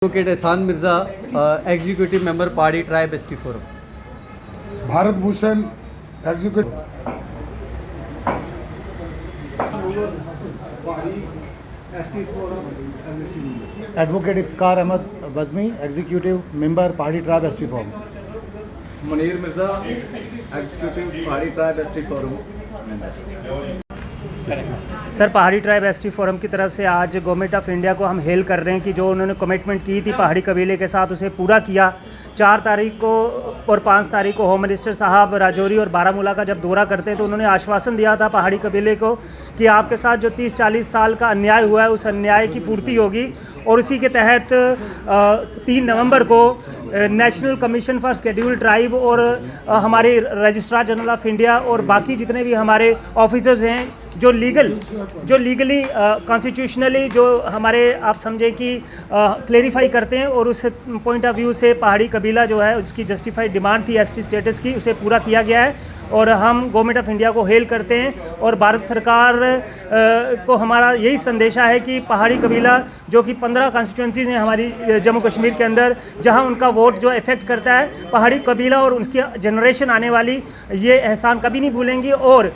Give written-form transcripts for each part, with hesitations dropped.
Advocate Ehsan Mirza, executive member Pahari tribe ST forum. Bharat Bhushan executive advocate Iftikhar Ahmad Bazmi, executive member Pahari tribe ST forum. Munir Mirza, executive Pahari tribe ST forum. Sir, Pahari tribe ST forum की तरफ से आज government of India को हम hello कर रहे हैं कि जो उन्होंने कमिटमेंट की थी पहाड़ी कबीले के साथ उसे पूरा किया। 4 तारीख को और 5 तारीख को होम मिनिस्टर साहब राजौरी और बारामूला का जब दौरा करते हैं तो उन्होंने आश्वासन दिया था पहाड़ी कबीले को कि आपके साथ जो 30-40 साल का अन्याय हुआ है उस अन्याय की पूर्ति होगी। और इसी के तहत 3 नवंबर को national commission for scheduled tribe और हमारे रजिस्ट्रार जनरल ऑफ इंडिया और बाकी जितने भी हमारे ऑफिसर्स हैं जो लीगली कॉन्स्टिट्यूशनली जो हमारे आप समझे कि क्लेरिफाई करते हैं और उस पॉइंट ऑफ व्यू से पहाड़ी कबीला जो है उसकी जस्टिफाइड डिमांड थी एसटी स्टेटस की, उसे पूरा किया गया है। और हम गवर्नमेंट ऑफ इंडिया को हेल करते हैं और भारत सरकार को हमारा यही संदेशा है कि पहाड़ी कबीला जो कि 15 कॉन्स्टिट्यूंसीज हैं हमारी जम्मू कश्मीर के अंदर, जहां उनका वोट जो इफेक्ट करता है, पहाड़ी कबीला और उसकी जनरेशन आने वाली ये एहसान कभी नहीं भूलेंगी। और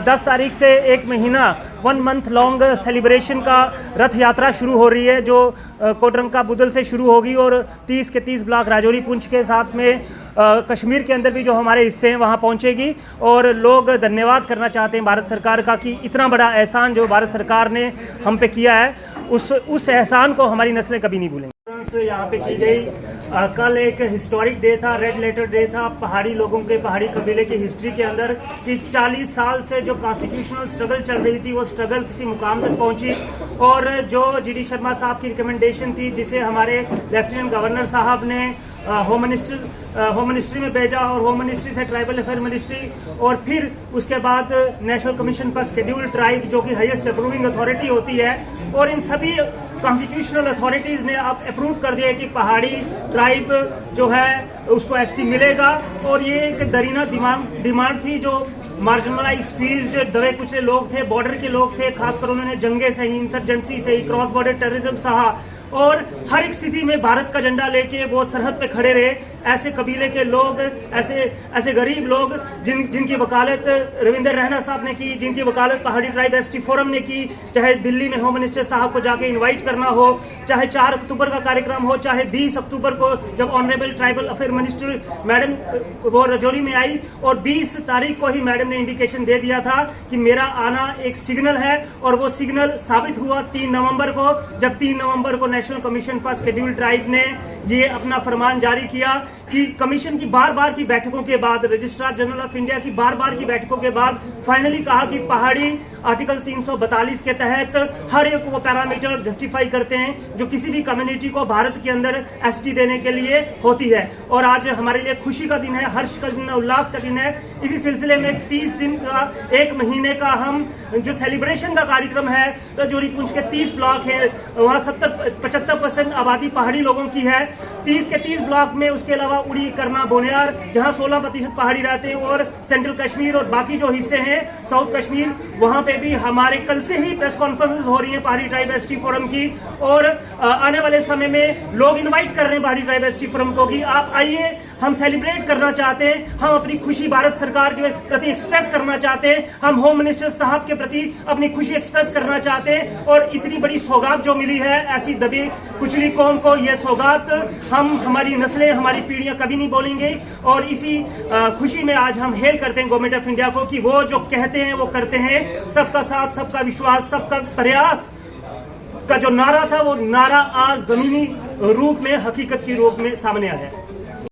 10 तारीख से 1 महीना 1 मंथ लॉन्ग सेलिब्रेशन का रथ यात्रा शुरू हो रही है जो कोटरंका बुदल से शुरू होगी और 30 के 30 ब्लॉक राजौरी पुंछ के साथ में कश्मीर के अंदर भी जो हमारे हिस्से हैं वहाँ पहुँचेगी। और लोग धन्यवाद करना चाहते हैं भारत सरकार का कि इतना बड़ा एहसान जो भारत सरकार ने हम पे किया है उस एहसान को हमारी नस्लें कभी नहीं भूलेंगी। यहाँ पे की गई कल एक हिस्टोरिक डे था, रेड लेटर डे था पहाड़ी लोगों के, पहाड़ी कबीले की हिस्ट्री के अंदर कि 40 साल से जो कॉन्स्टिट्यूशनल स्ट्रगल चल रही थी वो स्ट्रगल किसी मुकाम तक पहुंची। और जो जीडी शर्मा साहब की रिकमेंडेशन थी जिसे हमारे लेफ्टिनेंट गवर्नर साहब ने होम मिनिस्ट्री में भेजा और होम मिनिस्ट्री से ट्राइबल अफेयर मिनिस्ट्री और फिर उसके बाद national commission for scheduled tribe जो कि हाईएस्ट अप्रूविंग अथॉरिटी होती है, और इन सभी कॉन्स्टिट्यूशनल अथॉरिटीज़ ने अब अप्रूव कर दिया है कि पहाड़ी ट्राइब जो है उसको एसटी मिलेगा। और ये एक दरीना डिमांड थी जो मार्जिनलाइज पीस जो दबे कुचले लोग थे, बॉर्डर के लोग थे, खासकर उन्होंने जंगे से ही, इंसर्जेंसी से ही, क्रॉस बॉर्डर टेररिज्म सहा और हर एक स्थिति में भारत का झंडा लेके वो सरहद पे खड़े रहे। ऐसे कबीले के लोग, ऐसे गरीब लोग जिनकी वकालत रविंदर रैना साहब ने की, जिनकी वकालत पहाड़ी ट्राइब एसटी फोरम ने की, चाहे दिल्ली में होम मिनिस्टर साहब को जाके इनवाइट करना हो, चाहे 4 अक्टूबर का कार्यक्रम हो, चाहे 20 अक्टूबर को जब honourable tribal affair minister madam वो राजौरी में आई और 20 तारीख को ही मैडम ने इंडिकेशन दे दिया था कि मेरा आना एक सिग्नल है। और वो सिग्नल साबित हुआ 3 नवंबर को, जब 3 नवंबर को national commission for scheduled tribe ने ये अपना फरमान जारी किया कि कमीशन की बार की बैठकों के बाद, रजिस्ट्रार जनरल ऑफ इंडिया की बार की बैठकों के बाद फाइनली कहा कि पहाड़ी आर्टिकल 342 के तहत हर एक वो पैरामीटर जस्टिफाई करते हैं जो किसी भी कम्युनिटी को भारत के अंदर एसटी देने के लिए होती है। और आज हमारे लिए खुशी का दिन है, हर्ष का दिन है, उल्लास का दिन है। इसी सिलसिले में 30 दिन का, 1 महीने का हम जो सेलिब्रेशन का कार्यक्रम है, राजौरी पुंछ के 30 ब्लॉक है, वहाँ 75% आबादी पहाड़ी लोगों की है। 30 के 30 ब्लॉक में उसके अलावा उड़ी, करना, बोनियार जहाँ 16% पहाड़ी रहते हैं, और सेंट्रल कश्मीर और बाकी जो हिस्से हैं साउथ कश्मीर, वहाँ पे भी हमारे कल से ही प्रेस कॉन्फ्रेंसेस हो रही है पहाड़ी ट्राइब एसटी फोरम की। और आने वाले समय में लोग इनवाइट कर रहे हैं पहाड़ी ट्राइब एसटी फोरम को कि आप आइए, हम सेलिब्रेट करना चाहते हैं, हम अपनी खुशी भारत सरकार के प्रति एक्सप्रेस करना चाहते हैं, हम होम मिनिस्टर साहब के प्रति अपनी खुशी एक्सप्रेस करना चाहते हैं। और इतनी बड़ी सौगात जो मिली है ऐसी दबी कुचली कौम को, ये सौगात हमारी नस्लें, हमारी पीढ़ियां कभी नहीं बोलेंगे। और इसी खुशी में आज हम हेल करते हैं गवर्नमेंट ऑफ इंडिया को कि वो जो कहते हैं वो करते हैं। सबका साथ, सबका विश्वास, सबका प्रयास का जो नारा था वो नारा आज जमीनी रूप में, हकीकत की रूप में सामने आया है।